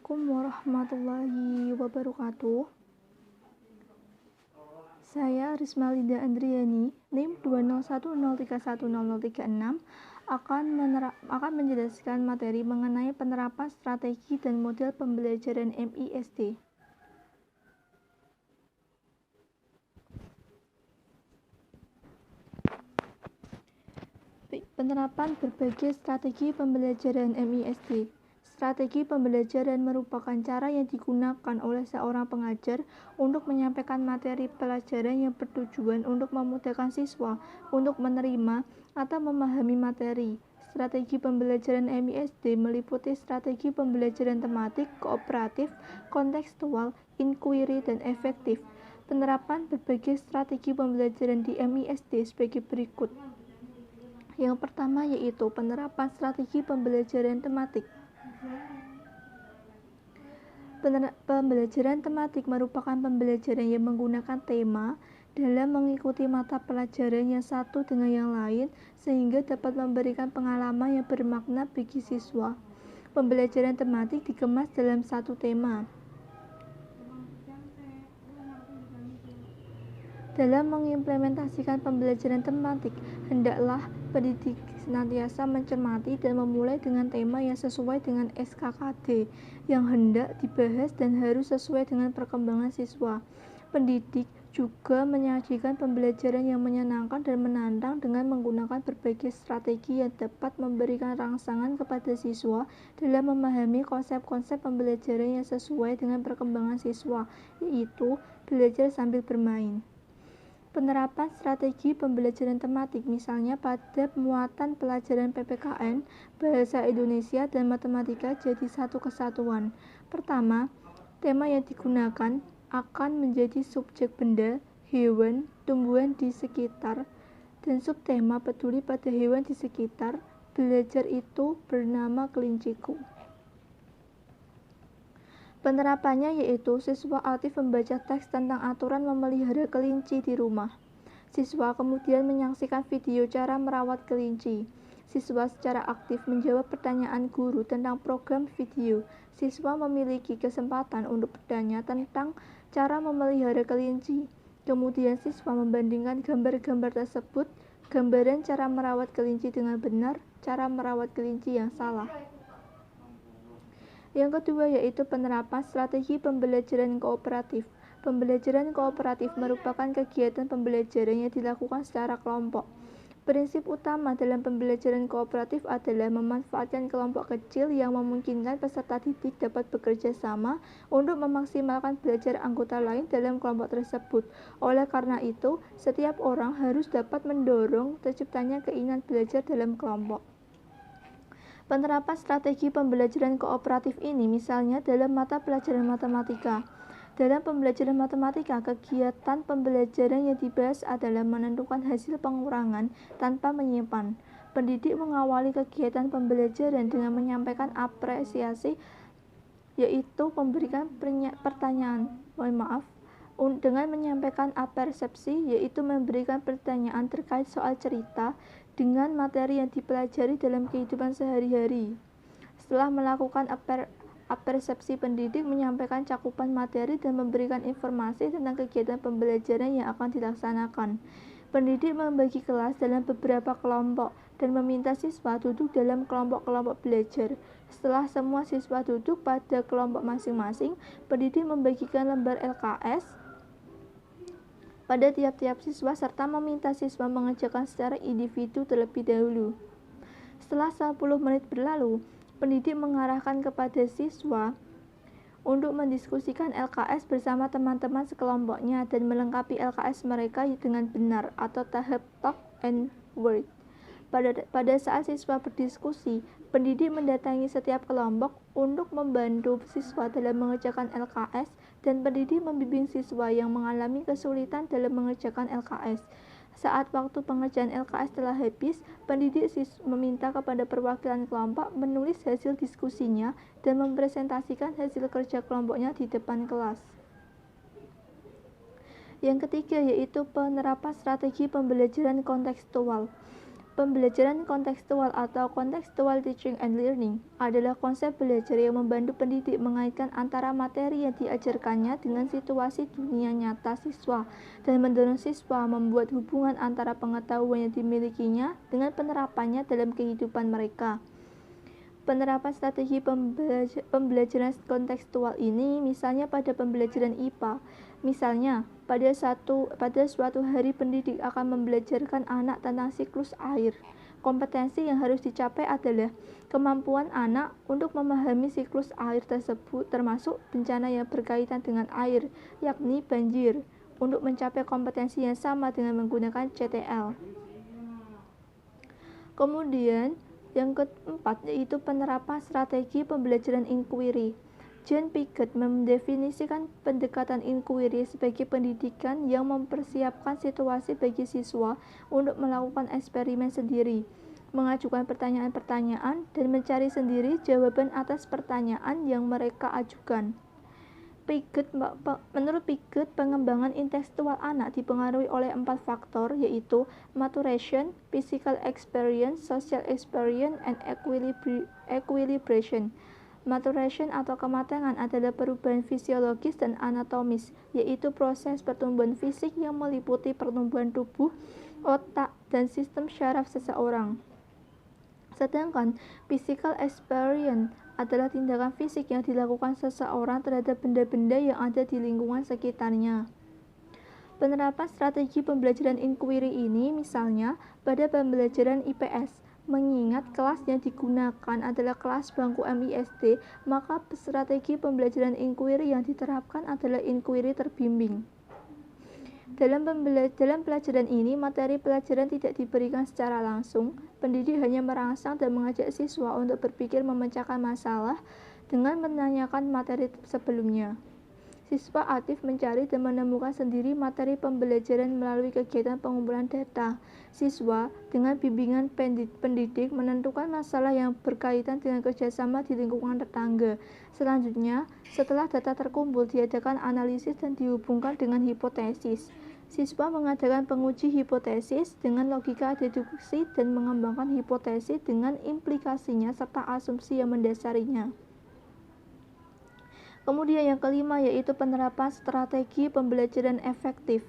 Assalamualaikum warahmatullahi wabarakatuh. Saya Risma Linda Andriani, NIM 201031036 akan menjelaskan materi mengenai penerapan strategi dan model pembelajaran MISD. Penerapan berbagai strategi pembelajaran MISD. Strategi pembelajaran merupakan cara yang digunakan oleh seorang pengajar untuk menyampaikan materi pelajaran yang bertujuan untuk memudahkan siswa untuk menerima atau memahami materi. Strategi pembelajaran MISD meliputi strategi pembelajaran tematik, kooperatif, kontekstual, inquiry, dan efektif. Penerapan berbagai strategi pembelajaran di MISD sebagai berikut. Yang pertama yaitu penerapan strategi pembelajaran tematik. Pembelajaran tematik merupakan pembelajaran yang menggunakan tema dalam mengikuti mata pelajaran yang satu dengan yang lain sehingga dapat memberikan pengalaman yang bermakna bagi siswa. Pembelajaran tematik dikemas dalam satu tema. Dalam mengimplementasikan pembelajaran tematik, hendaklah pendidik senantiasa mencermati dan memulai dengan tema yang sesuai dengan SKKD yang hendak dibahas dan harus sesuai dengan perkembangan siswa. Pendidik juga menyajikan pembelajaran yang menyenangkan dan menantang dengan menggunakan berbagai strategi yang dapat memberikan rangsangan kepada siswa dalam memahami konsep-konsep pembelajaran yang sesuai dengan perkembangan siswa, yaitu belajar sambil bermain. Penerapan strategi pembelajaran tematik misalnya pada muatan pelajaran PPKN, Bahasa Indonesia dan Matematika jadi satu kesatuan. Pertama, tema yang digunakan akan menjadi subjek benda, hewan, tumbuhan di sekitar, dan subtema peduli pada hewan di sekitar. Belajar itu bernama kelinciku. Penerapannya yaitu siswa aktif membaca teks tentang aturan memelihara kelinci di rumah. Siswa kemudian menyaksikan video cara merawat kelinci. Siswa secara aktif menjawab pertanyaan guru tentang program video. Siswa memiliki kesempatan untuk bertanya tentang cara memelihara kelinci. Kemudian siswa membandingkan gambar-gambar tersebut, gambaran cara merawat kelinci dengan benar, cara merawat kelinci yang salah. Yang kedua yaitu penerapan strategi pembelajaran kooperatif. Pembelajaran kooperatif merupakan kegiatan pembelajaran yang dilakukan secara kelompok. Prinsip utama dalam pembelajaran kooperatif adalah memanfaatkan kelompok kecil yang memungkinkan peserta didik dapat bekerja sama untuk memaksimalkan belajar anggota lain dalam kelompok tersebut. Oleh karena itu, setiap orang harus dapat mendorong terciptanya keinginan belajar dalam kelompok. Penerapan strategi pembelajaran kooperatif ini misalnya dalam mata pelajaran matematika. Dalam pembelajaran matematika, kegiatan pembelajaran yang dibahas adalah menentukan hasil pengurangan tanpa menyimpan. Pendidik mengawali kegiatan pembelajaran dengan menyampaikan apresiasi, yaitu memberikan pertanyaan. Dengan menyampaikan apersepsi, yaitu memberikan pertanyaan terkait soal cerita dengan materi yang dipelajari dalam kehidupan sehari-hari. Setelah melakukan apersepsi, pendidik menyampaikan cakupan materi dan memberikan informasi tentang kegiatan pembelajaran yang akan dilaksanakan. Pendidik membagi kelas dalam beberapa kelompok dan meminta siswa duduk dalam kelompok-kelompok belajar. Setelah semua siswa duduk pada kelompok masing-masing, pendidik membagikan lembar LKS pada tiap-tiap siswa serta meminta siswa mengerjakan secara individu terlebih dahulu. Setelah 10 menit berlalu, pendidik mengarahkan kepada siswa untuk mendiskusikan LKS bersama teman-teman sekelompoknya dan melengkapi LKS mereka dengan benar atau tahap talk and word. Pada saat siswa berdiskusi, pendidik mendatangi setiap kelompok untuk membantu siswa dalam mengerjakan LKS dan pendidik membimbing siswa yang mengalami kesulitan dalam mengerjakan LKS. Saat waktu pengerjaan LKS telah habis, pendidik meminta kepada perwakilan kelompok menulis hasil diskusinya dan mempresentasikan hasil kerja kelompoknya di depan kelas. Yang ketiga yaitu penerapan strategi pembelajaran kontekstual. Pembelajaran kontekstual atau contextual teaching and learning adalah konsep belajar yang membantu pendidik mengaitkan antara materi yang diajarkannya dengan situasi dunia nyata siswa dan mendorong siswa membuat hubungan antara pengetahuan yang dimilikinya dengan penerapannya dalam kehidupan mereka. Penerapan strategi pembelajaran kontekstual ini misalnya pada pembelajaran IPA. Misalnya, pada suatu hari pendidik akan membelajarkan anak tentang siklus air. Kompetensi yang harus dicapai adalah kemampuan anak untuk memahami siklus air tersebut termasuk bencana yang berkaitan dengan air, yakni banjir, untuk mencapai kompetensi yang sama dengan menggunakan CTL. Kemudian, yang keempat yaitu penerapan strategi pembelajaran inquiry. John Piaget mendefinisikan pendekatan inquiry sebagai pendidikan yang mempersiapkan situasi bagi siswa untuk melakukan eksperimen sendiri, mengajukan pertanyaan-pertanyaan, dan mencari sendiri jawaban atas pertanyaan yang mereka ajukan. Menurut Piaget, pengembangan intelektual anak dipengaruhi oleh 4 faktor, yaitu maturation, physical experience, social experience, and equilibration. Maturation atau kematangan adalah perubahan fisiologis dan anatomis, yaitu proses pertumbuhan fisik yang meliputi pertumbuhan tubuh, otak, dan sistem syaraf seseorang. Sedangkan physical experience adalah tindakan fisik yang dilakukan seseorang terhadap benda-benda yang ada di lingkungan sekitarnya. Penerapan strategi pembelajaran inquiry ini misalnya pada pembelajaran IPS. Mengingat kelas yang digunakan adalah kelas bangku MISD, maka strategi pembelajaran inquiry yang diterapkan adalah inquiry terbimbing. Dalam pelajaran ini, materi pelajaran tidak diberikan secara langsung. Pendidik hanya merangsang dan mengajak siswa untuk berpikir memecahkan masalah dengan menanyakan materi sebelumnya. Siswa aktif mencari dan menemukan sendiri materi pembelajaran melalui kegiatan pengumpulan data. Siswa, dengan bimbingan pendidik, menentukan masalah yang berkaitan dengan kerjasama di lingkungan tetangga. Selanjutnya, setelah data terkumpul, diadakan analisis dan dihubungkan dengan hipotesis. Siswa mengadakan penguji hipotesis dengan logika deduksi dan mengembangkan hipotesis dengan implikasinya serta asumsi yang mendasarinya. Kemudian yang kelima yaitu penerapan strategi pembelajaran efektif.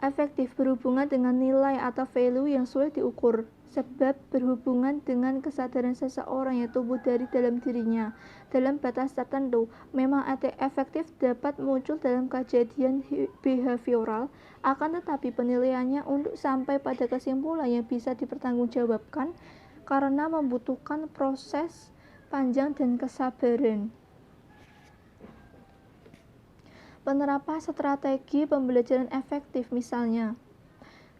Efektif berhubungan dengan nilai atau value yang sulit diukur, sebab berhubungan dengan kesadaran seseorang yang tumbuh dari dalam dirinya. Dalam batas tertentu, memang efektif dapat muncul dalam kejadian behavioral, akan tetapi penilaiannya untuk sampai pada kesimpulan yang bisa dipertanggungjawabkan karena membutuhkan proses panjang dan kesabaran. Penerapan strategi pembelajaran efektif misalnya,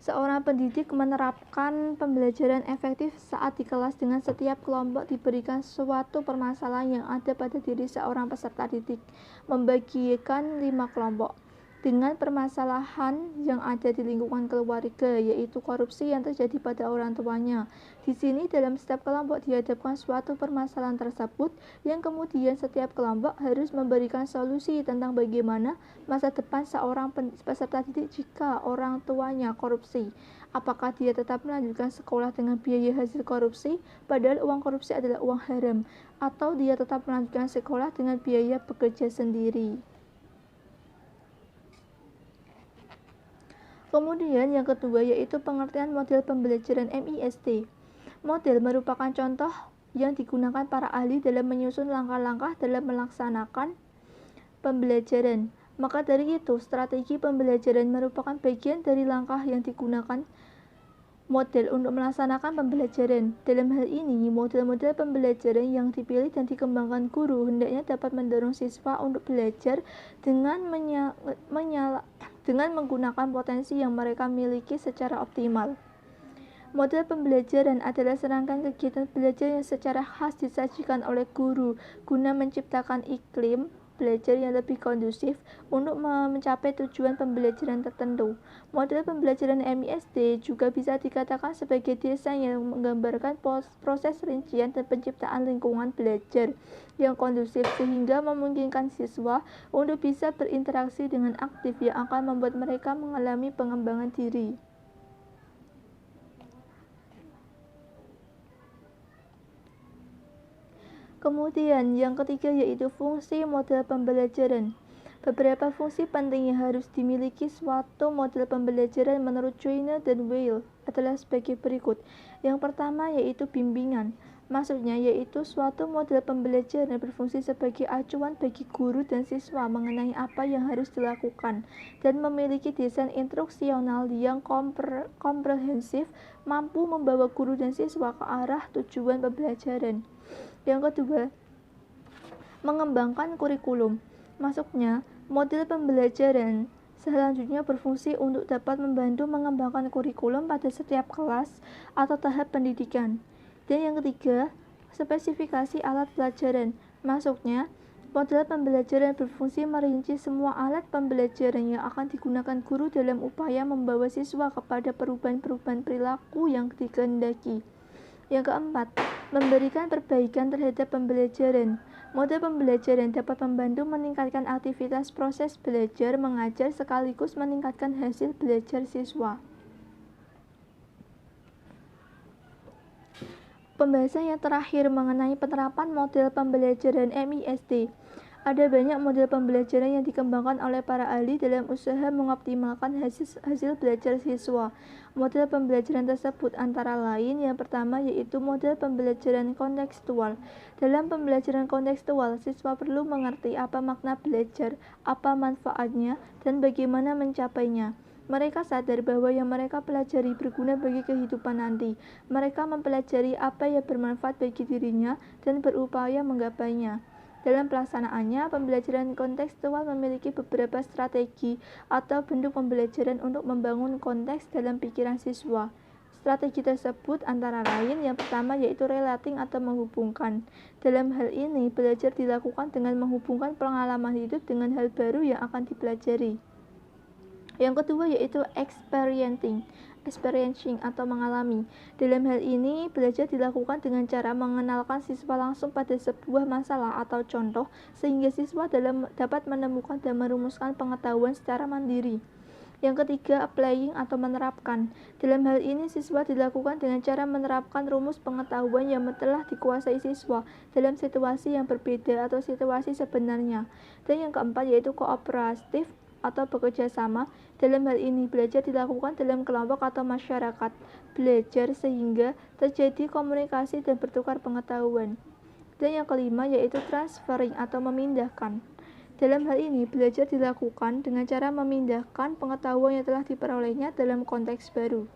seorang pendidik menerapkan pembelajaran efektif saat di kelas dengan setiap kelompok diberikan suatu permasalahan yang ada pada diri seorang peserta didik, membagikan 5 kelompok dengan permasalahan yang ada di lingkungan keluarga, yaitu korupsi yang terjadi pada orang tuanya. Di sini dalam setiap kelompok dihadapkan suatu permasalahan tersebut yang kemudian setiap kelompok harus memberikan solusi tentang bagaimana masa depan seorang peserta didik jika orang tuanya korupsi. Apakah dia tetap melanjutkan sekolah dengan biaya hasil korupsi, padahal uang korupsi adalah uang haram, atau dia tetap melanjutkan sekolah dengan biaya bekerja sendiri. Kemudian yang kedua yaitu pengertian model pembelajaran MISD. Model merupakan contoh yang digunakan para ahli dalam menyusun langkah-langkah dalam melaksanakan pembelajaran. Maka dari itu, strategi pembelajaran merupakan bagian dari langkah yang digunakan model untuk melaksanakan pembelajaran. Dalam hal ini, model-model pembelajaran yang dipilih dan dikembangkan guru hendaknya dapat mendorong siswa untuk belajar dengan menggunakan potensi yang mereka miliki secara optimal. Model pembelajaran adalah serangkaian kegiatan belajar yang secara khas disajikan oleh guru guna menciptakan iklim belajar yang lebih kondusif untuk mencapai tujuan pembelajaran tertentu. Model pembelajaran MISD juga bisa dikatakan sebagai desain yang menggambarkan proses rincian dan penciptaan lingkungan belajar yang kondusif sehingga memungkinkan siswa untuk bisa berinteraksi dengan aktif yang akan membuat mereka mengalami pengembangan diri. Kemudian yang ketiga yaitu fungsi model pembelajaran. Beberapa fungsi penting yang harus dimiliki suatu model pembelajaran menurut Joyner dan Weil adalah sebagai berikut. Yang pertama yaitu bimbingan. Maksudnya yaitu suatu model pembelajaran berfungsi sebagai acuan bagi guru dan siswa mengenai apa yang harus dilakukan dan memiliki desain instruksional yang komprehensif, mampu membawa guru dan siswa ke arah tujuan pembelajaran. Yang kedua, mengembangkan kurikulum. Maksudnya, model pembelajaran selanjutnya berfungsi untuk dapat membantu mengembangkan kurikulum pada setiap kelas atau tahap pendidikan. Dan yang ketiga, spesifikasi alat pelajaran. Maksudnya, model pembelajaran berfungsi merinci semua alat pembelajaran yang akan digunakan guru dalam upaya membawa siswa kepada perubahan-perubahan perilaku yang dikehendaki. Yang keempat, memberikan perbaikan terhadap pembelajaran. Model pembelajaran dapat membantu meningkatkan aktivitas proses belajar mengajar sekaligus meningkatkan hasil belajar siswa. Pembahasan yang terakhir mengenai penerapan model pembelajaran MISD. Ada banyak model pembelajaran yang dikembangkan oleh para ahli dalam usaha mengoptimalkan hasil belajar siswa. Model pembelajaran tersebut antara lain yang pertama yaitu model pembelajaran kontekstual. Dalam pembelajaran kontekstual, siswa perlu mengerti apa makna belajar, apa manfaatnya, dan bagaimana mencapainya. Mereka sadar bahwa yang mereka pelajari berguna bagi kehidupan nanti. Mereka mempelajari apa yang bermanfaat bagi dirinya dan berupaya menggapainya. Dalam pelaksanaannya, pembelajaran kontekstual memiliki beberapa strategi atau bentuk pembelajaran untuk membangun konteks dalam pikiran siswa. Strategi tersebut antara lain yang pertama yaitu relating atau menghubungkan. Dalam hal ini, belajar dilakukan dengan menghubungkan pengalaman hidup dengan hal baru yang akan dipelajari. Yang kedua yaitu experiencing atau mengalami. Dalam hal ini, belajar dilakukan dengan cara mengenalkan siswa langsung pada sebuah masalah atau contoh, sehingga siswa dapat menemukan dan merumuskan pengetahuan secara mandiri. Yang ketiga, applying atau menerapkan. Dalam hal ini, siswa dilakukan dengan cara menerapkan rumus pengetahuan yang telah dikuasai siswa dalam situasi yang berbeda atau situasi sebenarnya. Dan yang keempat yaitu kooperatif atau bekerja sama. Dalam hal ini, belajar dilakukan dalam kelompok atau masyarakat belajar sehingga terjadi komunikasi dan bertukar pengetahuan. Dan yang kelima yaitu transferring atau memindahkan. Dalam hal ini, belajar dilakukan dengan cara memindahkan pengetahuan yang telah diperolehnya dalam konteks baru.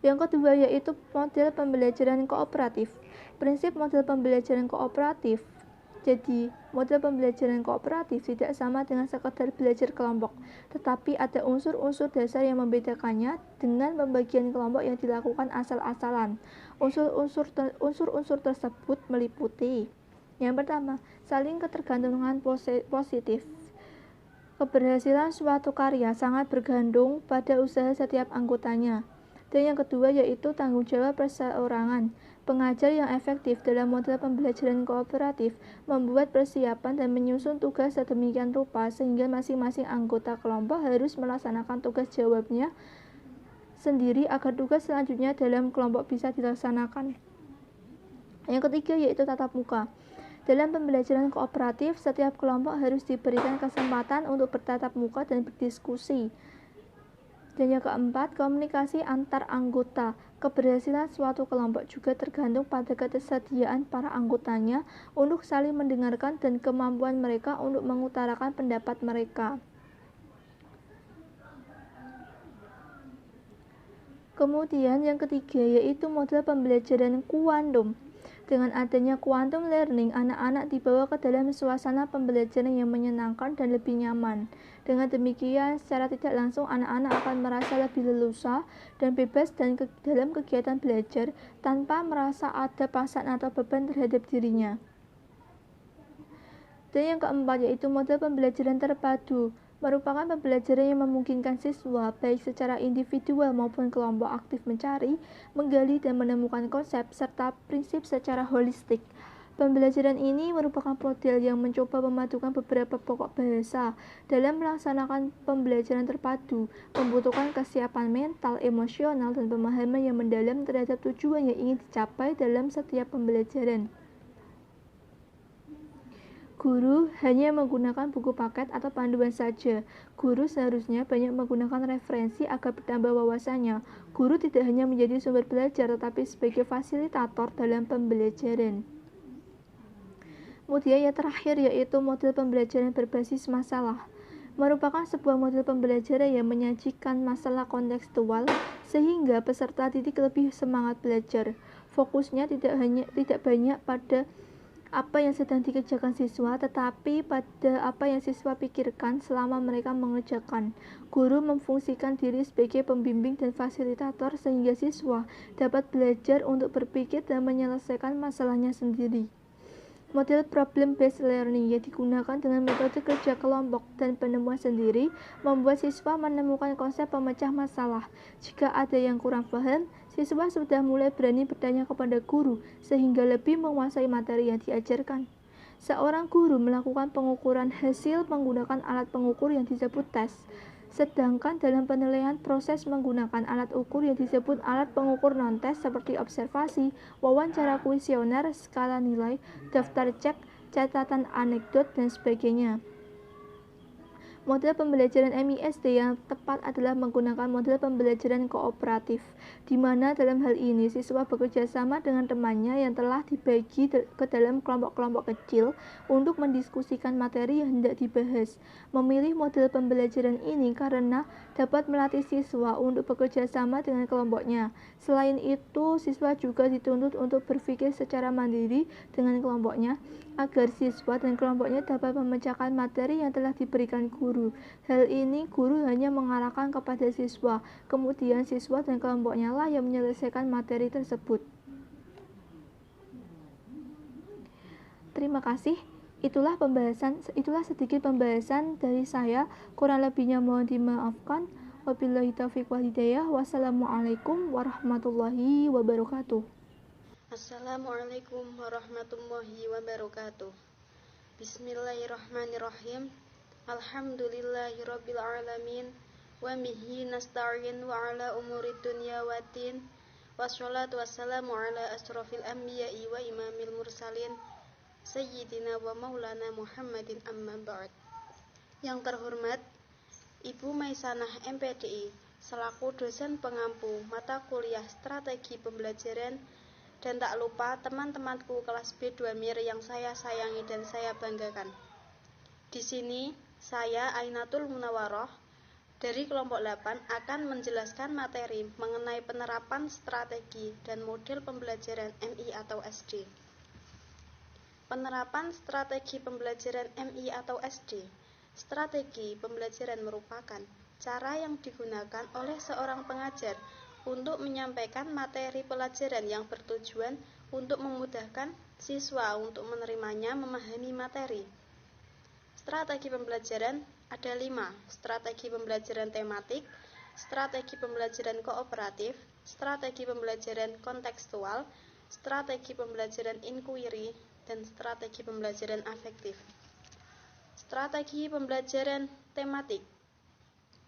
Yang kedua yaitu model pembelajaran kooperatif. Prinsip model pembelajaran kooperatif. Jadi, model pembelajaran kooperatif tidak sama dengan sekadar belajar kelompok, tetapi ada unsur-unsur dasar yang membedakannya dengan pembagian kelompok yang dilakukan asal-asalan. Unsur-unsur tersebut meliputi: yang pertama, saling ketergantungan positif. Keberhasilan suatu karya sangat bergantung pada usaha setiap anggotanya. Dan yang kedua yaitu tanggung jawab perseorangan. Pengajar yang efektif dalam model pembelajaran kooperatif membuat persiapan dan menyusun tugas sedemikian rupa sehingga masing-masing anggota kelompok harus melaksanakan tugas jawabnya sendiri agar tugas selanjutnya dalam kelompok bisa dilaksanakan. Yang ketiga yaitu tatap muka. Dalam pembelajaran kooperatif, setiap kelompok harus diberikan kesempatan untuk bertatap muka dan berdiskusi. Dan yang keempat, komunikasi antar anggota. Keberhasilan suatu kelompok juga tergantung pada ketersediaan para anggotanya untuk saling mendengarkan dan kemampuan mereka untuk mengutarakan pendapat mereka. Kemudian yang ketiga yaitu model pembelajaran kuantum. Dengan adanya quantum learning, anak-anak dibawa ke dalam suasana pembelajaran yang menyenangkan dan lebih nyaman. Dengan demikian, secara tidak langsung anak-anak akan merasa lebih leluasa dan bebas dalam kegiatan belajar tanpa merasa ada paksaan atau beban terhadap dirinya. Dan yang keempat yaitu model pembelajaran terpadu. Merupakan pembelajaran yang memungkinkan siswa baik secara individual maupun kelompok aktif mencari, menggali dan menemukan konsep serta prinsip secara holistik. Pembelajaran ini merupakan model yang mencoba memadukan beberapa pokok bahasa. Dalam melaksanakan pembelajaran terpadu, membutuhkan kesiapan mental, emosional, dan pemahaman yang mendalam terhadap tujuan yang ingin dicapai dalam setiap pembelajaran. Guru hanya menggunakan buku paket atau panduan saja. Guru seharusnya banyak menggunakan referensi agar bertambah wawasannya. Guru tidak hanya menjadi sumber belajar, tetapi sebagai fasilitator dalam pembelajaran. Kemudian yang terakhir yaitu model pembelajaran berbasis masalah. Merupakan sebuah model pembelajaran yang menyajikan masalah kontekstual sehingga peserta didik lebih semangat belajar. Fokusnya tidak banyak pada apa yang sedang dikerjakan siswa, tetapi pada apa yang siswa pikirkan selama mereka mengerjakan. Guru memfungsikan diri sebagai pembimbing dan fasilitator sehingga siswa dapat belajar untuk berpikir dan menyelesaikan masalahnya sendiri. Model problem-based learning yang digunakan dengan metode kerja kelompok dan penemuan sendiri membuat siswa menemukan konsep pemecah masalah. Jika ada yang kurang paham, siswa sudah mulai berani bertanya kepada guru sehingga lebih menguasai materi yang diajarkan. Seorang guru melakukan pengukuran hasil menggunakan alat pengukur yang disebut tes. Sedangkan dalam penilaian proses menggunakan alat ukur yang disebut alat pengukur non-tes seperti observasi, wawancara kuesioner, skala nilai, daftar cek, catatan anekdot, dan sebagainya. Model pembelajaran MISD yang tepat adalah menggunakan model pembelajaran kooperatif, di mana dalam hal ini siswa bekerja sama dengan temannya yang telah dibagi ke dalam kelompok-kelompok kecil untuk mendiskusikan materi yang hendak dibahas. Memilih model pembelajaran ini karena dapat melatih siswa untuk bekerja sama dengan kelompoknya. Selain itu, siswa juga dituntut untuk berpikir secara mandiri dengan kelompoknya, agar siswa dan kelompoknya dapat memecahkan materi yang telah diberikan guru. Hal ini guru hanya mengarahkan kepada siswa, kemudian siswa dan kelompoknya lah yang menyelesaikan materi tersebut. Terima kasih. Itulah sedikit pembahasan dari saya. Kurang lebihnya mohon dimaafkan. Wabillahi taufiq wal hidayah. Wassalamualaikum warahmatullahi wabarakatuh. Assalamualaikum warahmatullahi wabarakatuh. Bismillahirrahmanirrahim. Alhamdulillahirabbil alamin wa bihi nasta'in wa ala umuri dunya waddin. Wassalatu wassalamu ala asrofil anbiya'i wa imamil mursalin sayyidina wa maulana Muhammadin amma ba'd. Yang terhormat Ibu Maisanah MPDI selaku dosen pengampu mata kuliah strategi pembelajaran, dan tak lupa teman-temanku kelas B2 MIR yang saya sayangi dan saya banggakan. Di sini, saya Ainatul Munawaroh dari kelompok 8 akan menjelaskan materi mengenai penerapan strategi dan model pembelajaran MI atau SD. Penerapan strategi pembelajaran MI atau SD. Strategi pembelajaran merupakan cara yang digunakan oleh seorang pengajar untuk menyampaikan materi pelajaran yang bertujuan untuk memudahkan siswa untuk menerimanya memahami materi. Strategi pembelajaran ada 5, strategi pembelajaran tematik, strategi pembelajaran kooperatif, strategi pembelajaran kontekstual, strategi pembelajaran inquiry, dan strategi pembelajaran afektif. Strategi pembelajaran tematik.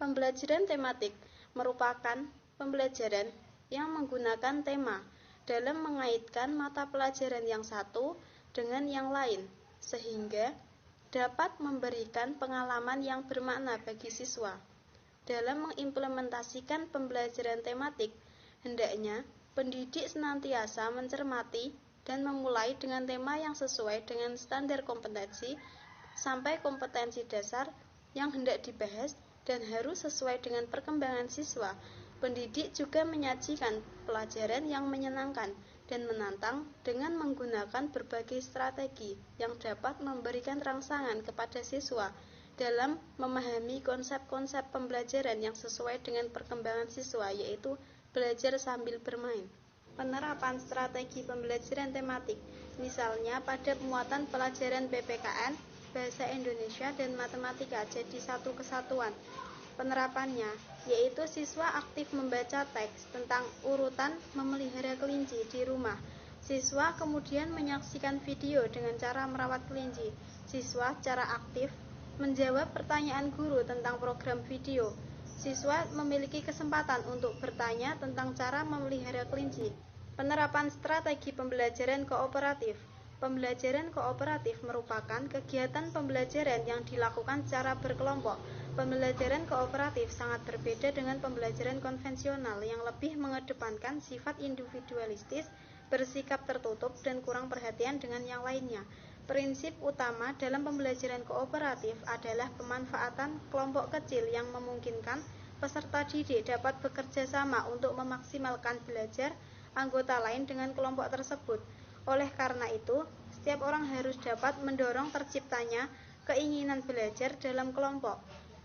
Pembelajaran tematik merupakan pembelajaran yang menggunakan tema dalam mengaitkan mata pelajaran yang satu dengan yang lain, sehingga dapat memberikan pengalaman yang bermakna bagi siswa. Dalam mengimplementasikan pembelajaran tematik, hendaknya pendidik senantiasa mencermati dan memulai dengan tema yang sesuai dengan standar kompetensi sampai kompetensi dasar yang hendak dibahas dan harus sesuai dengan perkembangan siswa. Pendidik juga menyajikan pelajaran yang menyenangkan dan menantang dengan menggunakan berbagai strategi yang dapat memberikan rangsangan kepada siswa dalam memahami konsep-konsep pembelajaran yang sesuai dengan perkembangan siswa, yaitu belajar sambil bermain. Penerapan strategi pembelajaran tematik, misalnya pada pemuatan pelajaran PPKN, Bahasa Indonesia, dan Matematika jadi satu kesatuan. Penerapannya yaitu siswa aktif membaca teks tentang urutan memelihara kelinci di rumah, Siswa kemudian menyaksikan video dengan cara merawat kelinci. Siswa secara aktif menjawab pertanyaan guru tentang program video. Siswa memiliki kesempatan untuk bertanya tentang cara memelihara kelinci. Penerapan strategi pembelajaran kooperatif. Pembelajaran kooperatif merupakan kegiatan pembelajaran yang dilakukan secara berkelompok. Pembelajaran kooperatif sangat berbeda dengan pembelajaran konvensional yang lebih mengedepankan sifat individualistis, bersikap tertutup, dan kurang perhatian dengan yang lainnya. Prinsip utama dalam pembelajaran kooperatif adalah pemanfaatan kelompok kecil yang memungkinkan peserta didik dapat bekerja sama untuk memaksimalkan belajar anggota lain dengan kelompok tersebut. Oleh karena itu, setiap orang harus dapat mendorong terciptanya keinginan belajar dalam kelompok.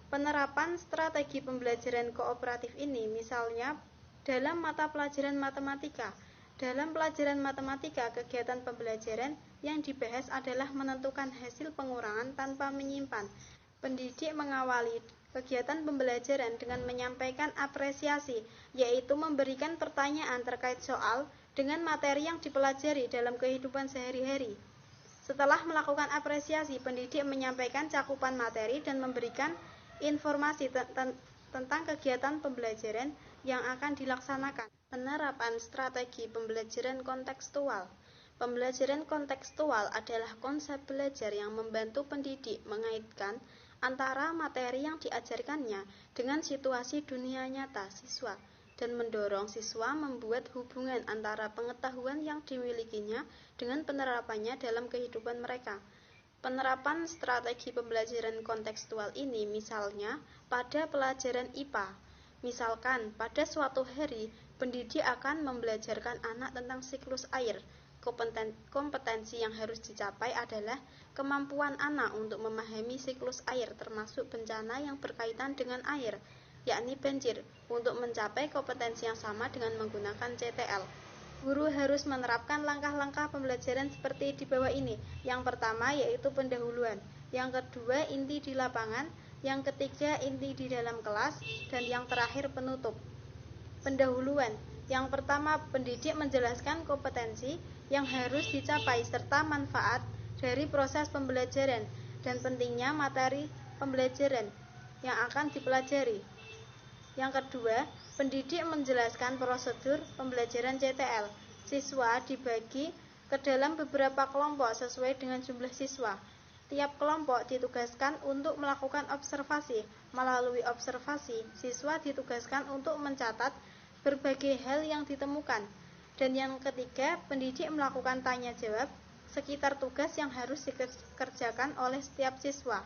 Penerapan strategi pembelajaran kooperatif ini misalnya dalam mata pelajaran matematika. Dalam pelajaran matematika, kegiatan pembelajaran yang dibahas adalah menentukan hasil pengurangan tanpa menyimpan. Pendidik mengawali kegiatan pembelajaran dengan menyampaikan apresiasi, yaitu memberikan pertanyaan terkait soal dengan materi yang dipelajari dalam kehidupan sehari-hari. Setelah melakukan apresiasi, pendidik menyampaikan cakupan materi dan memberikan informasi tentang kegiatan pembelajaran yang akan dilaksanakan. Penerapan strategi pembelajaran kontekstual. Pembelajaran kontekstual adalah konsep belajar yang membantu pendidik mengaitkan antara materi yang diajarkannya dengan situasi dunia nyata siswa dan mendorong siswa membuat hubungan antara pengetahuan yang dimilikinya dengan penerapannya dalam kehidupan mereka. Penerapan strategi pembelajaran kontekstual ini misalnya pada pelajaran IPA. Misalkan pada suatu hari pendidik akan membelajarkan anak tentang siklus air. Kompetensi yang harus dicapai adalah kemampuan anak untuk memahami siklus air termasuk bencana yang berkaitan dengan air, yakni banjir, untuk mencapai kompetensi yang sama dengan menggunakan CTL. Guru harus menerapkan langkah-langkah pembelajaran seperti di bawah ini. Yang pertama yaitu pendahuluan, yang kedua inti di lapangan, yang ketiga inti di dalam kelas, dan yang terakhir penutup. Pendahuluan. Yang pertama, pendidik menjelaskan kompetensi yang harus dicapai serta manfaat dari proses pembelajaran dan pentingnya materi pembelajaran yang akan dipelajari. Yang kedua, pendidik menjelaskan prosedur pembelajaran CTL. Siswa dibagi ke dalam beberapa kelompok sesuai dengan jumlah siswa. Tiap kelompok ditugaskan untuk melakukan observasi. Melalui observasi, siswa ditugaskan untuk mencatat berbagai hal yang ditemukan. Dan yang ketiga, pendidik melakukan tanya jawab sekitar tugas yang harus dikerjakan oleh setiap siswa.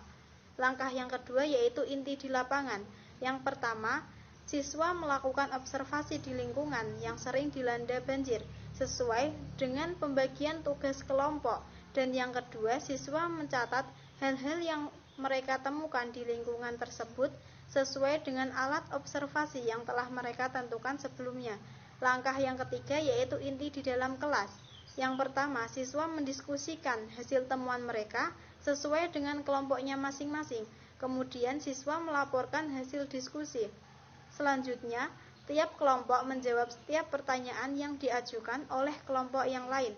Langkah yang kedua yaitu inti di lapangan. Yang pertama, siswa melakukan observasi di lingkungan yang sering dilanda banjir sesuai dengan pembagian tugas kelompok. Dan yang kedua, siswa mencatat hal-hal yang mereka temukan di lingkungan tersebut sesuai dengan alat observasi yang telah mereka tentukan sebelumnya. Langkah yang ketiga yaitu inti di dalam kelas. Yang pertama, siswa mendiskusikan hasil temuan mereka sesuai dengan kelompoknya masing-masing. Kemudian siswa melaporkan hasil diskusi. Selanjutnya, tiap kelompok menjawab setiap pertanyaan yang diajukan oleh kelompok yang lain.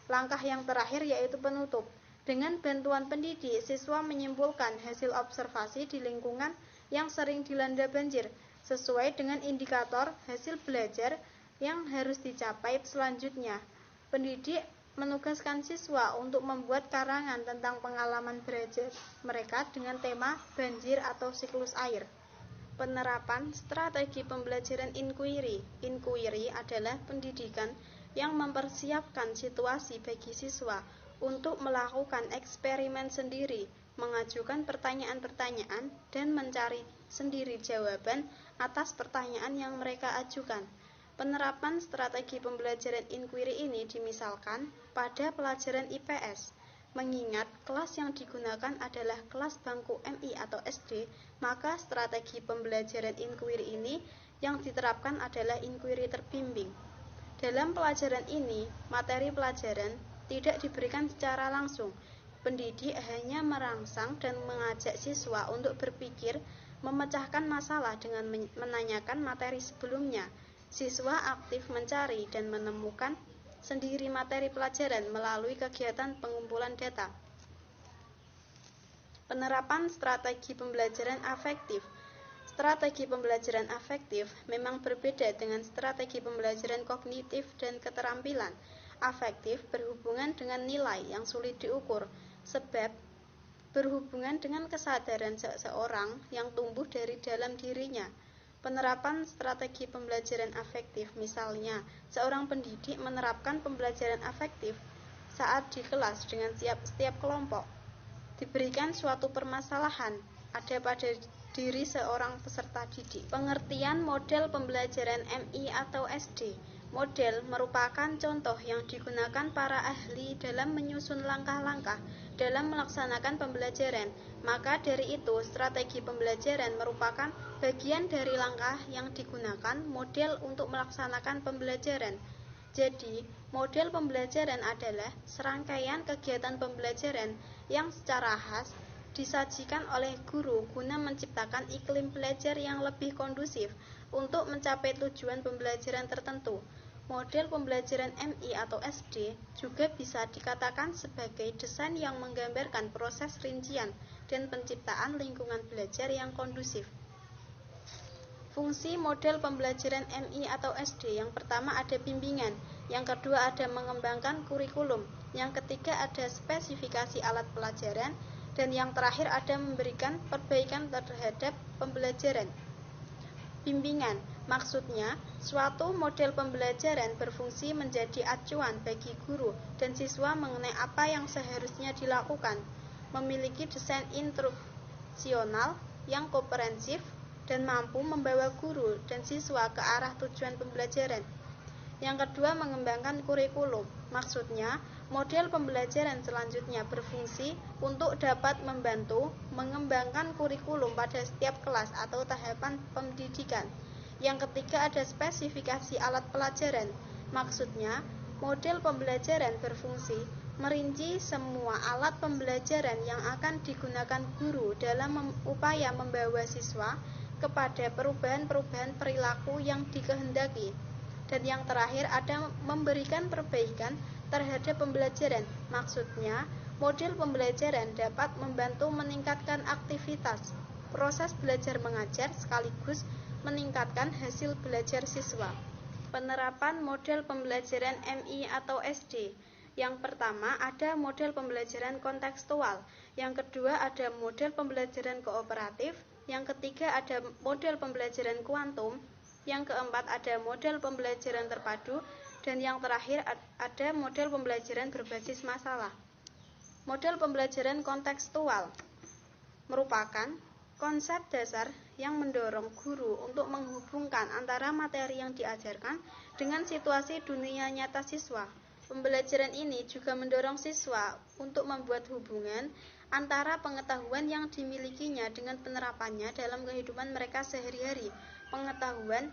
Langkah yang terakhir yaitu penutup. Dengan bantuan pendidik, siswa menyimpulkan hasil observasi di lingkungan yang sering dilanda banjir sesuai dengan indikator hasil belajar yang harus dicapai selanjutnya. Pendidik menugaskan siswa untuk membuat karangan tentang pengalaman belajar mereka dengan tema banjir atau siklus air. Penerapan strategi pembelajaran inquiry. Inquiry adalah pendidikan yang mempersiapkan situasi bagi siswa untuk melakukan eksperimen sendiri, mengajukan pertanyaan-pertanyaan, dan mencari sendiri jawaban atas pertanyaan yang mereka ajukan. Penerapan strategi pembelajaran inquiry ini dimisalkan pada pelajaran IPS. Mengingat kelas yang digunakan adalah kelas bangku MI atau SD, maka strategi pembelajaran inquiry ini yang diterapkan adalah inquiry terbimbing. Dalam pelajaran ini, materi pelajaran tidak diberikan secara langsung. Pendidik hanya merangsang dan mengajak siswa untuk berpikir, memecahkan masalah dengan menanyakan materi sebelumnya. Siswa aktif mencari dan menemukan sendiri materi pelajaran melalui kegiatan pengumpulan data. Penerapan strategi pembelajaran afektif. Strategi pembelajaran afektif memang berbeda dengan strategi pembelajaran kognitif dan keterampilan. Afektif berhubungan dengan nilai yang sulit diukur, sebab berhubungan dengan kesadaran seseorang yang tumbuh dari dalam dirinya. Penerapan strategi pembelajaran afektif, misalnya, seorang pendidik menerapkan pembelajaran afektif saat di kelas dengan setiap kelompok. Diberikan suatu permasalahan ada pada diri seorang peserta didik. Pengertian model pembelajaran MI atau SD. Model merupakan contoh yang digunakan para ahli dalam menyusun langkah-langkah dalam melaksanakan pembelajaran. Maka dari itu, strategi pembelajaran merupakan bagian dari langkah yang digunakan model untuk melaksanakan pembelajaran. Jadi, model pembelajaran adalah serangkaian kegiatan pembelajaran yang secara khas disajikan oleh guru guna menciptakan iklim belajar yang lebih kondusif untuk mencapai tujuan pembelajaran tertentu. Model pembelajaran MI atau SD juga bisa dikatakan sebagai desain yang menggambarkan proses rincian dan penciptaan lingkungan belajar yang kondusif. Fungsi model pembelajaran MI atau SD, yang pertama ada bimbingan, yang kedua ada mengembangkan kurikulum, yang ketiga ada spesifikasi alat pelajaran, dan yang terakhir ada memberikan perbaikan terhadap pembelajaran. Bimbingan, maksudnya suatu model pembelajaran berfungsi menjadi acuan bagi guru dan siswa mengenai apa yang seharusnya dilakukan, memiliki desain instruksional yang komprehensif dan mampu membawa guru dan siswa ke arah tujuan pembelajaran. Yang kedua, mengembangkan kurikulum. Maksudnya, model pembelajaran selanjutnya berfungsi untuk dapat membantu mengembangkan kurikulum pada setiap kelas atau tahapan pendidikan. Yang ketiga, ada spesifikasi alat pelajaran. Maksudnya, model pembelajaran berfungsi merinci semua alat pembelajaran yang akan digunakan guru dalam upaya membawa siswa kepada perubahan-perubahan perilaku yang dikehendaki. Dan yang terakhir ada memberikan perbaikan terhadap pembelajaran. Maksudnya, model pembelajaran dapat membantu meningkatkan aktivitas proses belajar mengajar sekaligus meningkatkan hasil belajar siswa. Penerapan model pembelajaran MI atau SD. Yang pertama ada model pembelajaran kontekstual, yang kedua ada model pembelajaran kooperatif, yang ketiga ada model pembelajaran kuantum, yang keempat ada model pembelajaran terpadu, dan yang terakhir ada model pembelajaran berbasis masalah. Model pembelajaran kontekstual merupakan konsep dasar yang mendorong guru untuk menghubungkan antara materi yang diajarkan dengan situasi dunia nyata siswa. Pembelajaran ini juga mendorong siswa untuk membuat hubungan antara pengetahuan yang dimilikinya dengan penerapannya dalam kehidupan mereka sehari-hari. Pengetahuan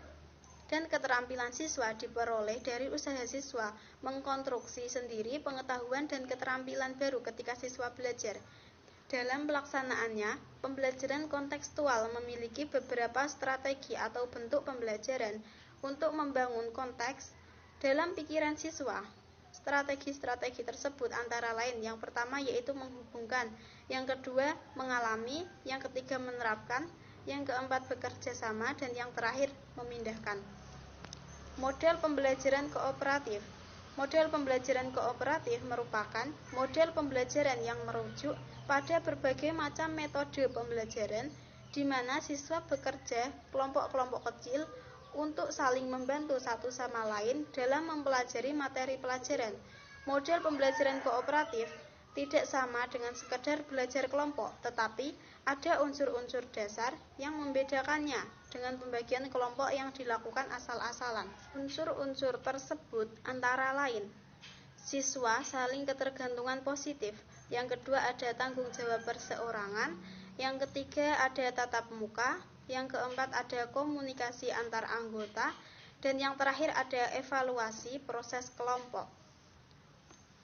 dan keterampilan siswa diperoleh dari usaha siswa mengkonstruksi sendiri pengetahuan dan keterampilan baru ketika siswa belajar. Dalam pelaksanaannya, pembelajaran kontekstual memiliki beberapa strategi atau bentuk pembelajaran untuk membangun konteks dalam pikiran siswa. Strategi-strategi tersebut antara lain yang pertama yaitu menghubungkan, yang kedua mengalami, yang ketiga menerapkan, yang keempat bekerja sama, dan yang terakhir memindahkan. Model pembelajaran kooperatif. Model pembelajaran kooperatif merupakan model pembelajaran yang merujuk pada berbagai macam metode pembelajaran di mana siswa bekerja kelompok-kelompok kecil untuk saling membantu satu sama lain dalam mempelajari materi pelajaran. Model pembelajaran kooperatif tidak sama dengan sekedar belajar kelompok, tetapi ada unsur-unsur dasar yang membedakannya dengan pembagian kelompok yang dilakukan asal-asalan. Unsur-unsur tersebut antara lain siswa saling ketergantungan positif, yang kedua ada tanggung jawab perseorangan, yang ketiga ada tatap muka, yang keempat ada komunikasi antar anggota, dan yang terakhir ada evaluasi proses kelompok.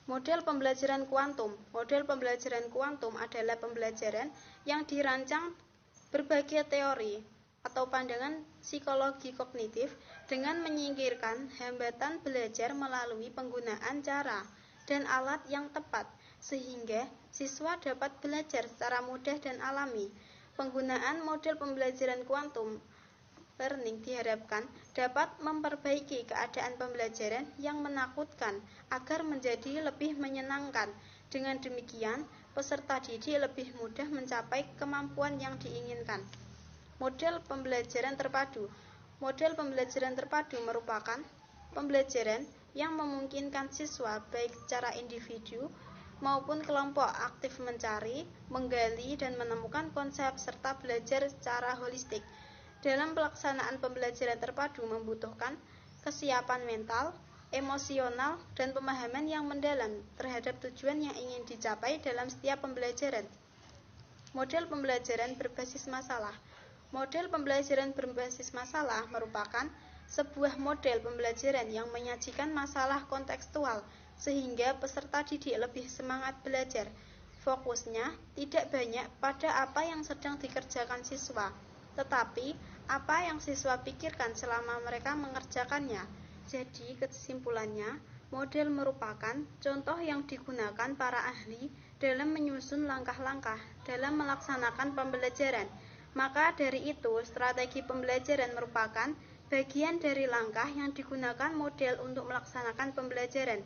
Model pembelajaran kuantum. Model pembelajaran kuantum adalah pembelajaran yang dirancang berbagai teori atau pandangan psikologi kognitif dengan menyingkirkan hambatan belajar melalui penggunaan cara dan alat yang tepat, sehingga siswa dapat belajar secara mudah dan alami. Penggunaan model pembelajaran kuantum learning diharapkan dapat memperbaiki keadaan pembelajaran yang menakutkan agar menjadi lebih menyenangkan. Dengan demikian, peserta didik lebih mudah mencapai kemampuan yang diinginkan. Model pembelajaran terpadu. Model pembelajaran terpadu merupakan pembelajaran yang memungkinkan siswa baik secara individu maupun kelompok aktif mencari, menggali, dan menemukan konsep serta belajar secara holistik. Dalam pelaksanaan pembelajaran terpadu membutuhkan kesiapan mental, emosional, dan pemahaman yang mendalam terhadap tujuan yang ingin dicapai dalam setiap pembelajaran. Model pembelajaran berbasis masalah. Model pembelajaran berbasis masalah merupakan sebuah model pembelajaran yang menyajikan masalah kontekstual sehingga peserta didik lebih semangat belajar. Fokusnya tidak banyak pada apa yang sedang dikerjakan siswa, tetapi apa yang siswa pikirkan selama mereka mengerjakannya. Jadi, kesimpulannya, model merupakan contoh yang digunakan para ahli dalam menyusun langkah-langkah dalam melaksanakan pembelajaran. Maka dari itu, strategi pembelajaran merupakan bagian dari langkah yang digunakan model untuk melaksanakan pembelajaran.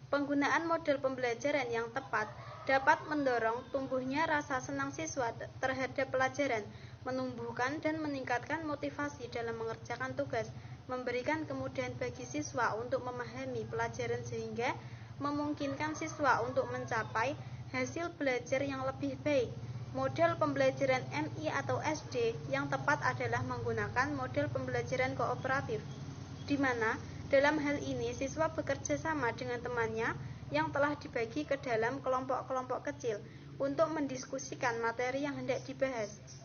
Penggunaan model pembelajaran yang tepat dapat mendorong tumbuhnya rasa senang siswa terhadap pelajaran, menumbuhkan dan meningkatkan motivasi dalam mengerjakan tugas, memberikan kemudahan bagi siswa untuk memahami pelajaran sehingga memungkinkan siswa untuk mencapai hasil belajar yang lebih baik. Model pembelajaran MI atau SD yang tepat adalah menggunakan model pembelajaran kooperatif, di mana dalam hal ini siswa bekerja sama dengan temannya yang telah dibagi ke dalam kelompok-kelompok kecil untuk mendiskusikan materi yang hendak dibahas.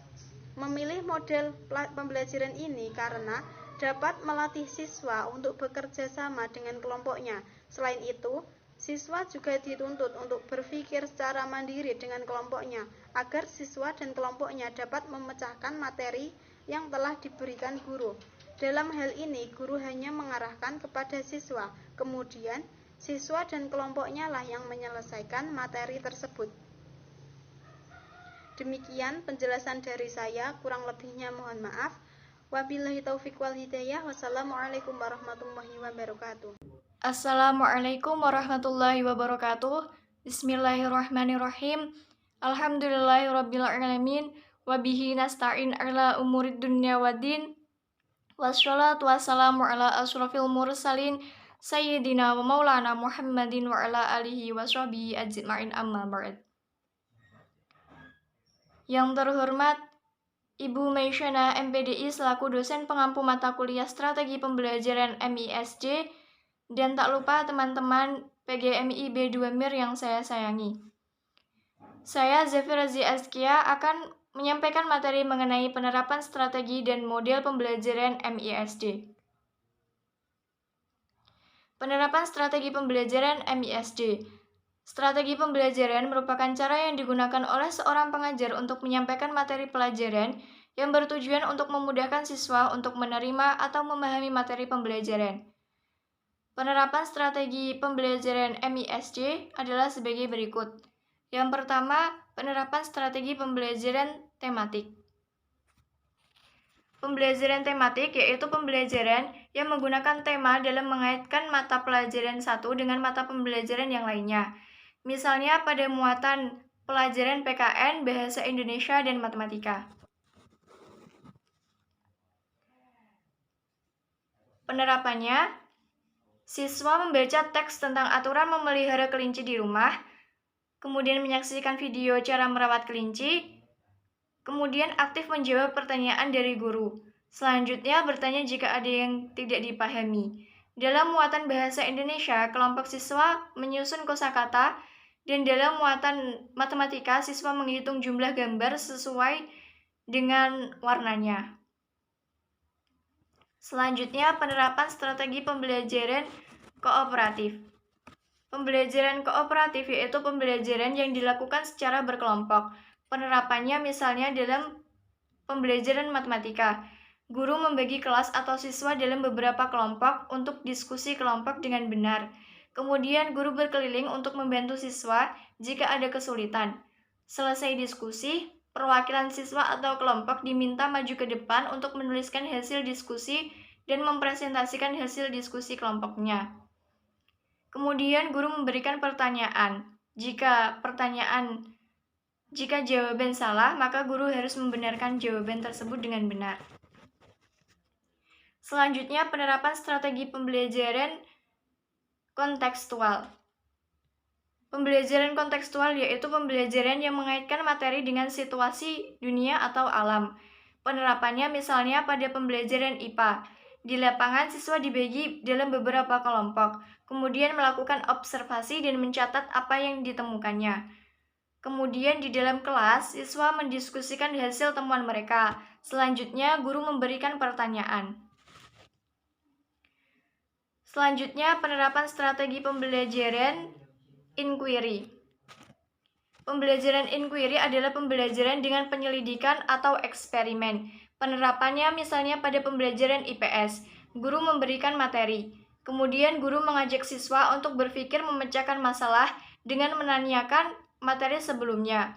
Memilih model pembelajaran ini karena dapat melatih siswa untuk bekerja sama dengan kelompoknya. Selain itu, siswa juga dituntut untuk berpikir secara mandiri dengan kelompoknya, agar siswa dan kelompoknya dapat memecahkan materi yang telah diberikan guru. Dalam hal ini, guru hanya mengarahkan kepada siswa, kemudian siswa dan kelompoknya lah yang menyelesaikan materi tersebut. Demikian penjelasan dari saya, kurang lebihnya mohon maaf. Wabillahi taufiq wal hidayah. Wassalamualaikum warahmatullahi wabarakatuh. Assalamualaikum warahmatullahi wabarakatuh. Bismillahirrahmanirrahim. Alhamdulillahirrabbilalamin. Wabihi nasta'in ala umurid dunya waddin. Wassalatu wassalamu ala asrafil mursalin Sayyidina wa maulana Muhammadin wa ala alihi wa sahbihi ajma'in amma ba'd. Yang terhormat Ibu Maisyana MPDI selaku dosen pengampu mata kuliah Strategi Pembelajaran MISD, dan tak lupa teman-teman PGMI B2 MIR yang saya sayangi. Saya Zafira Azkia akan menyampaikan materi mengenai penerapan strategi dan model pembelajaran MISD. Penerapan strategi pembelajaran MISD. Strategi pembelajaran merupakan cara yang digunakan oleh seorang pengajar untuk menyampaikan materi pelajaran yang bertujuan untuk memudahkan siswa untuk menerima atau memahami materi pembelajaran. Penerapan strategi pembelajaran MISD adalah sebagai berikut. Yang pertama, penerapan strategi pembelajaran tematik. Pembelajaran tematik yaitu pembelajaran yang menggunakan tema dalam mengaitkan mata pelajaran satu dengan mata pembelajaran yang lainnya. Misalnya pada muatan pelajaran PKN, Bahasa Indonesia, dan Matematika. Penerapannya, siswa membaca teks tentang aturan memelihara kelinci di rumah, kemudian menyaksikan video cara merawat kelinci, kemudian aktif menjawab pertanyaan dari guru. Selanjutnya bertanya jika ada yang tidak dipahami. Dalam muatan Bahasa Indonesia, kelompok siswa menyusun kosakata, dan dalam muatan Matematika, siswa menghitung jumlah gambar sesuai dengan warnanya. Selanjutnya, penerapan strategi pembelajaran kooperatif. Pembelajaran kooperatif yaitu pembelajaran yang dilakukan secara berkelompok. Penerapannya misalnya dalam pembelajaran matematika. Guru membagi kelas atau siswa dalam beberapa kelompok untuk diskusi kelompok dengan benar. Kemudian guru berkeliling untuk membantu siswa jika ada kesulitan. Selesai diskusi, perwakilan siswa atau kelompok diminta maju ke depan untuk menuliskan hasil diskusi dan mempresentasikan hasil diskusi kelompoknya. Kemudian guru memberikan pertanyaan. Jika jawaban salah, maka guru harus membenarkan jawaban tersebut dengan benar. Selanjutnya, penerapan strategi pembelajaran kontekstual. Pembelajaran kontekstual yaitu pembelajaran yang mengaitkan materi dengan situasi dunia atau alam. Penerapannya misalnya pada pembelajaran IPA. Di lapangan, siswa dibagi dalam beberapa kelompok, kemudian melakukan observasi dan mencatat apa yang ditemukannya. Kemudian di dalam kelas, siswa mendiskusikan hasil temuan mereka. Selanjutnya, guru memberikan pertanyaan. Selanjutnya, penerapan strategi pembelajaran inquiry. Pembelajaran inquiry adalah pembelajaran dengan penyelidikan atau eksperimen. Penerapannya misalnya pada pembelajaran IPS, guru memberikan materi. Kemudian guru mengajak siswa untuk berpikir memecahkan masalah dengan menanyakan materi sebelumnya.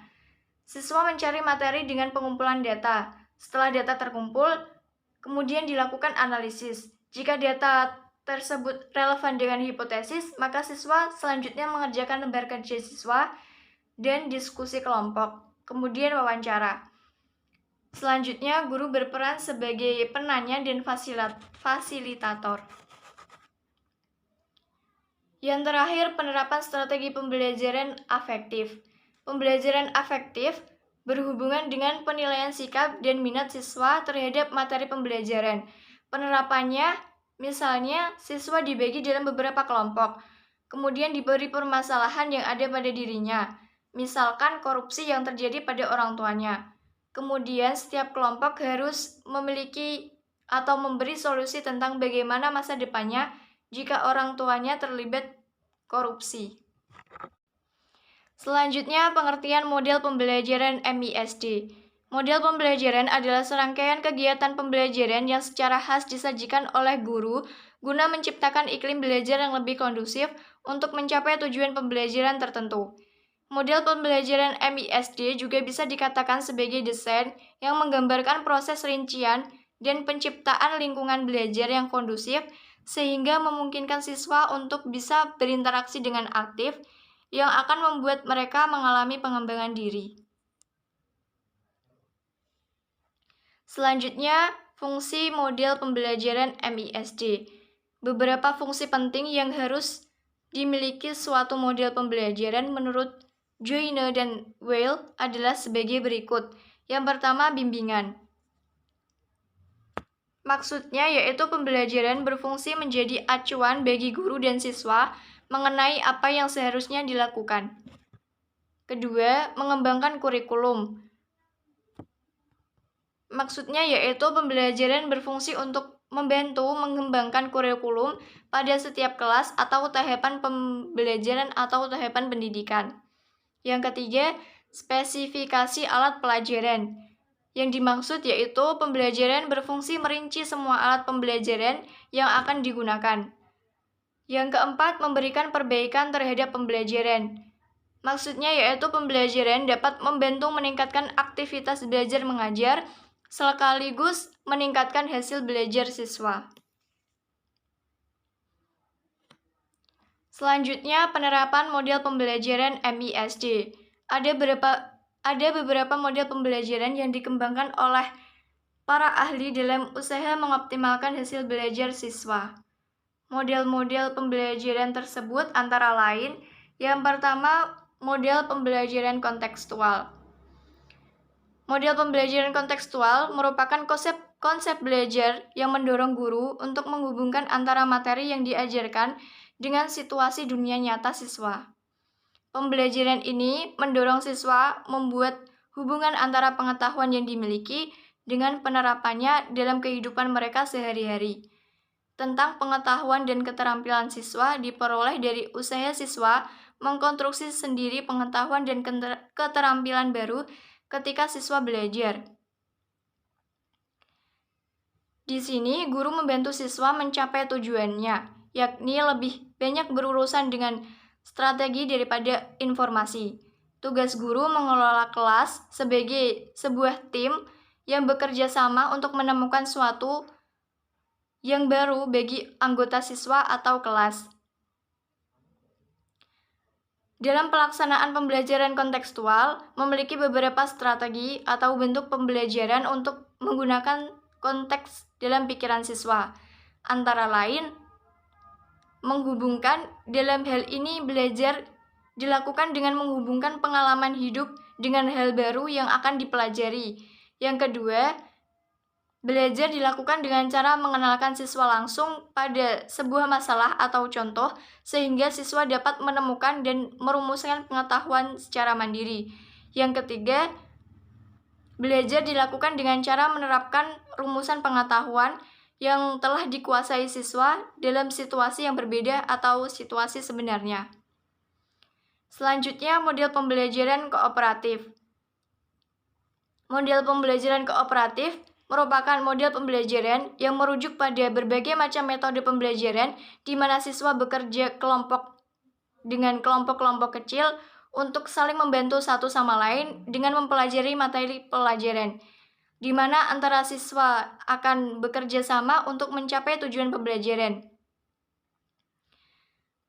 Siswa mencari materi dengan pengumpulan data. Setelah data terkumpul, kemudian dilakukan analisis. Jika data tersebut relevan dengan hipotesis, maka siswa selanjutnya mengerjakan lembar kerja siswa dan diskusi kelompok, kemudian wawancara. Selanjutnya, guru berperan sebagai penanya dan fasilitator. Yang terakhir, penerapan strategi pembelajaran afektif. Pembelajaran afektif berhubungan dengan penilaian sikap dan minat siswa terhadap materi pembelajaran. Penerapannya, misalnya siswa dibagi dalam beberapa kelompok, kemudian diberi permasalahan yang ada pada dirinya, misalkan korupsi yang terjadi pada orang tuanya. Kemudian setiap kelompok harus memiliki atau memberi solusi tentang bagaimana masa depannya jika orang tuanya terlibat korupsi. Selanjutnya, pengertian model pembelajaran MISD. Model pembelajaran adalah serangkaian kegiatan pembelajaran yang secara khas disajikan oleh guru guna menciptakan iklim belajar yang lebih kondusif untuk mencapai tujuan pembelajaran tertentu. Model pembelajaran MISD juga bisa dikatakan sebagai desain yang menggambarkan proses rincian dan penciptaan lingkungan belajar yang kondusif sehingga memungkinkan siswa untuk bisa berinteraksi dengan aktif yang akan membuat mereka mengalami pengembangan diri. Selanjutnya, fungsi model pembelajaran MISD. Beberapa fungsi penting yang harus dimiliki suatu model pembelajaran menurut Joyner dan Weil adalah sebagai berikut. Yang pertama, bimbingan. Maksudnya yaitu pembelajaran berfungsi menjadi acuan bagi guru dan siswa mengenai apa yang seharusnya dilakukan. Kedua, mengembangkan kurikulum. Maksudnya yaitu pembelajaran berfungsi untuk membantu mengembangkan kurikulum pada setiap kelas atau tahapan pembelajaran atau tahapan pendidikan. Yang ketiga, spesifikasi alat pelajaran. Yang dimaksud yaitu pembelajaran berfungsi merinci semua alat pembelajaran yang akan digunakan. Yang keempat, memberikan perbaikan terhadap pembelajaran. Maksudnya yaitu pembelajaran dapat membantu meningkatkan aktivitas belajar mengajar sekaligus meningkatkan hasil belajar siswa. Selanjutnya, penerapan model pembelajaran MISD. Ada beberapa model pembelajaran yang dikembangkan oleh para ahli dalam usaha mengoptimalkan hasil belajar siswa. Model-model pembelajaran tersebut antara lain, yang pertama, model pembelajaran kontekstual. Model pembelajaran kontekstual merupakan konsep belajar yang mendorong guru untuk menghubungkan antara materi yang diajarkan dengan situasi dunia nyata siswa. Pembelajaran ini mendorong siswa membuat hubungan antara pengetahuan yang dimiliki dengan penerapannya dalam kehidupan mereka sehari-hari. Tentang pengetahuan dan keterampilan siswa diperoleh dari usaha siswa mengkonstruksi sendiri pengetahuan dan keterampilan baru ketika siswa belajar. Di sini, guru membantu siswa mencapai tujuannya, yakni lebih banyak berurusan dengan strategi daripada informasi. Tugas guru mengelola kelas sebagai sebuah tim yang bekerja sama untuk menemukan suatu yang baru bagi anggota siswa atau kelas. Dalam pelaksanaan pembelajaran kontekstual, memiliki beberapa strategi atau bentuk pembelajaran untuk menggunakan konteks dalam pikiran siswa. Antara lain, menghubungkan. Dalam hal ini, belajar dilakukan dengan menghubungkan pengalaman hidup dengan hal baru yang akan dipelajari. Yang kedua, belajar dilakukan dengan cara mengenalkan siswa langsung pada sebuah masalah atau contoh, sehingga siswa dapat menemukan dan merumuskan pengetahuan secara mandiri. Yang ketiga, belajar dilakukan dengan cara menerapkan rumusan pengetahuan yang telah dikuasai siswa dalam situasi yang berbeda atau situasi sebenarnya. Selanjutnya, model pembelajaran kooperatif. Model pembelajaran kooperatif merupakan model pembelajaran yang merujuk pada berbagai macam metode pembelajaran di mana siswa bekerja dengan kelompok-kelompok kecil untuk saling membantu satu sama lain dengan mempelajari materi pelajaran, di mana antara siswa akan bekerja sama untuk mencapai tujuan pembelajaran.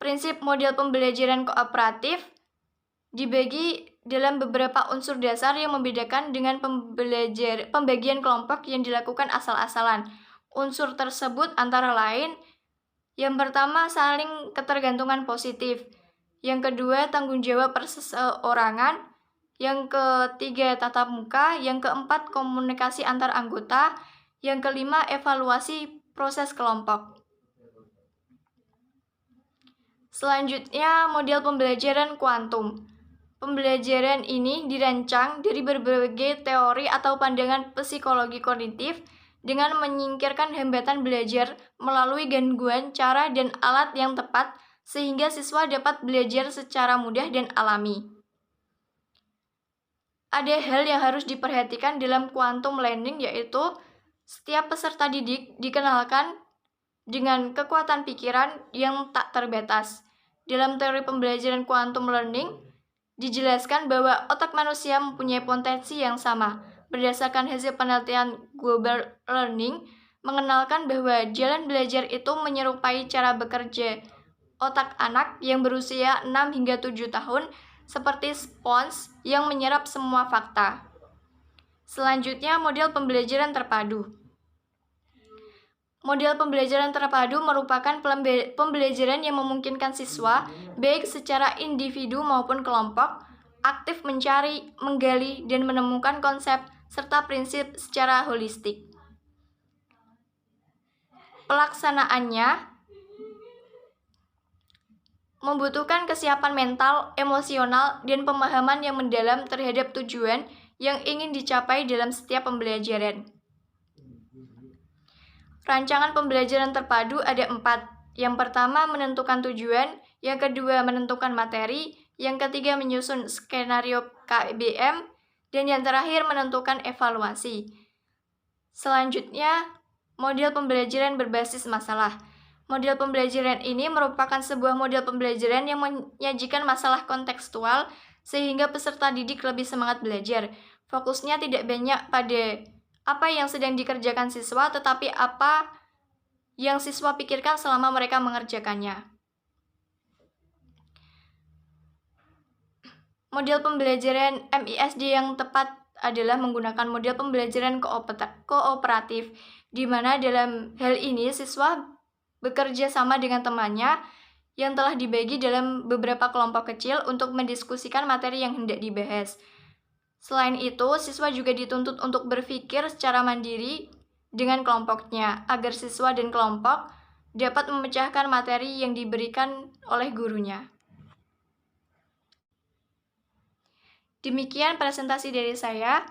Prinsip model pembelajaran kooperatif dibagi dalam beberapa unsur dasar yang membedakan dengan pembagian kelompok yang dilakukan asal-asalan. Unsur tersebut antara lain, yang pertama, saling ketergantungan positif. Yang kedua, tanggung jawab perseorangan. Yang ketiga, tatap muka. Yang keempat, komunikasi antar anggota. Yang kelima, evaluasi proses kelompok. Selanjutnya, model pembelajaran kuantum. Pembelajaran ini dirancang dari berbagai teori atau pandangan psikologi kognitif dengan menyingkirkan hambatan belajar melalui gangguan cara dan alat yang tepat sehingga siswa dapat belajar secara mudah dan alami. Ada hal yang harus diperhatikan dalam quantum learning, yaitu setiap peserta didik dikenalkan dengan kekuatan pikiran yang tak terbatas. Dalam teori pembelajaran quantum learning, dijelaskan bahwa otak manusia mempunyai potensi yang sama. Berdasarkan hasil penelitian Global Learning, mengenalkan bahwa jalan belajar itu menyerupai cara bekerja otak anak yang berusia 6 hingga 7 tahun, seperti spons yang menyerap semua fakta. Selanjutnya, model pembelajaran terpadu. Model pembelajaran terpadu merupakan pembelajaran yang memungkinkan siswa, baik secara individu maupun kelompok, aktif mencari, menggali, dan menemukan konsep serta prinsip secara holistik. Pelaksanaannya membutuhkan kesiapan mental, emosional, dan pemahaman yang mendalam terhadap tujuan yang ingin dicapai dalam setiap pembelajaran. Rancangan pembelajaran terpadu ada 4. Yang pertama, menentukan tujuan. Yang kedua, menentukan materi. Yang ketiga, menyusun skenario KBM. Dan yang terakhir, menentukan evaluasi. Selanjutnya, model pembelajaran berbasis masalah. Model pembelajaran ini merupakan sebuah model pembelajaran yang menyajikan masalah kontekstual sehingga peserta didik lebih semangat belajar. Fokusnya tidak banyak pada apa yang sedang dikerjakan siswa, tetapi apa yang siswa pikirkan selama mereka mengerjakannya. Model pembelajaran MISD yang tepat adalah menggunakan model pembelajaran kooperatif, di mana dalam hal ini siswa bekerja sama dengan temannya yang telah dibagi dalam beberapa kelompok kecil untuk mendiskusikan materi yang hendak dibahas. Selain itu, siswa juga dituntut untuk berpikir secara mandiri dengan kelompoknya, agar siswa dan kelompok dapat memecahkan materi yang diberikan oleh gurunya. Demikian presentasi dari saya.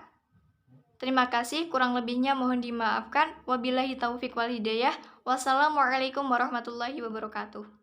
Terima kasih, kurang lebihnya mohon dimaafkan. Wabillahi taufiq wal hidayah. Wassalamualaikum warahmatullahi wabarakatuh.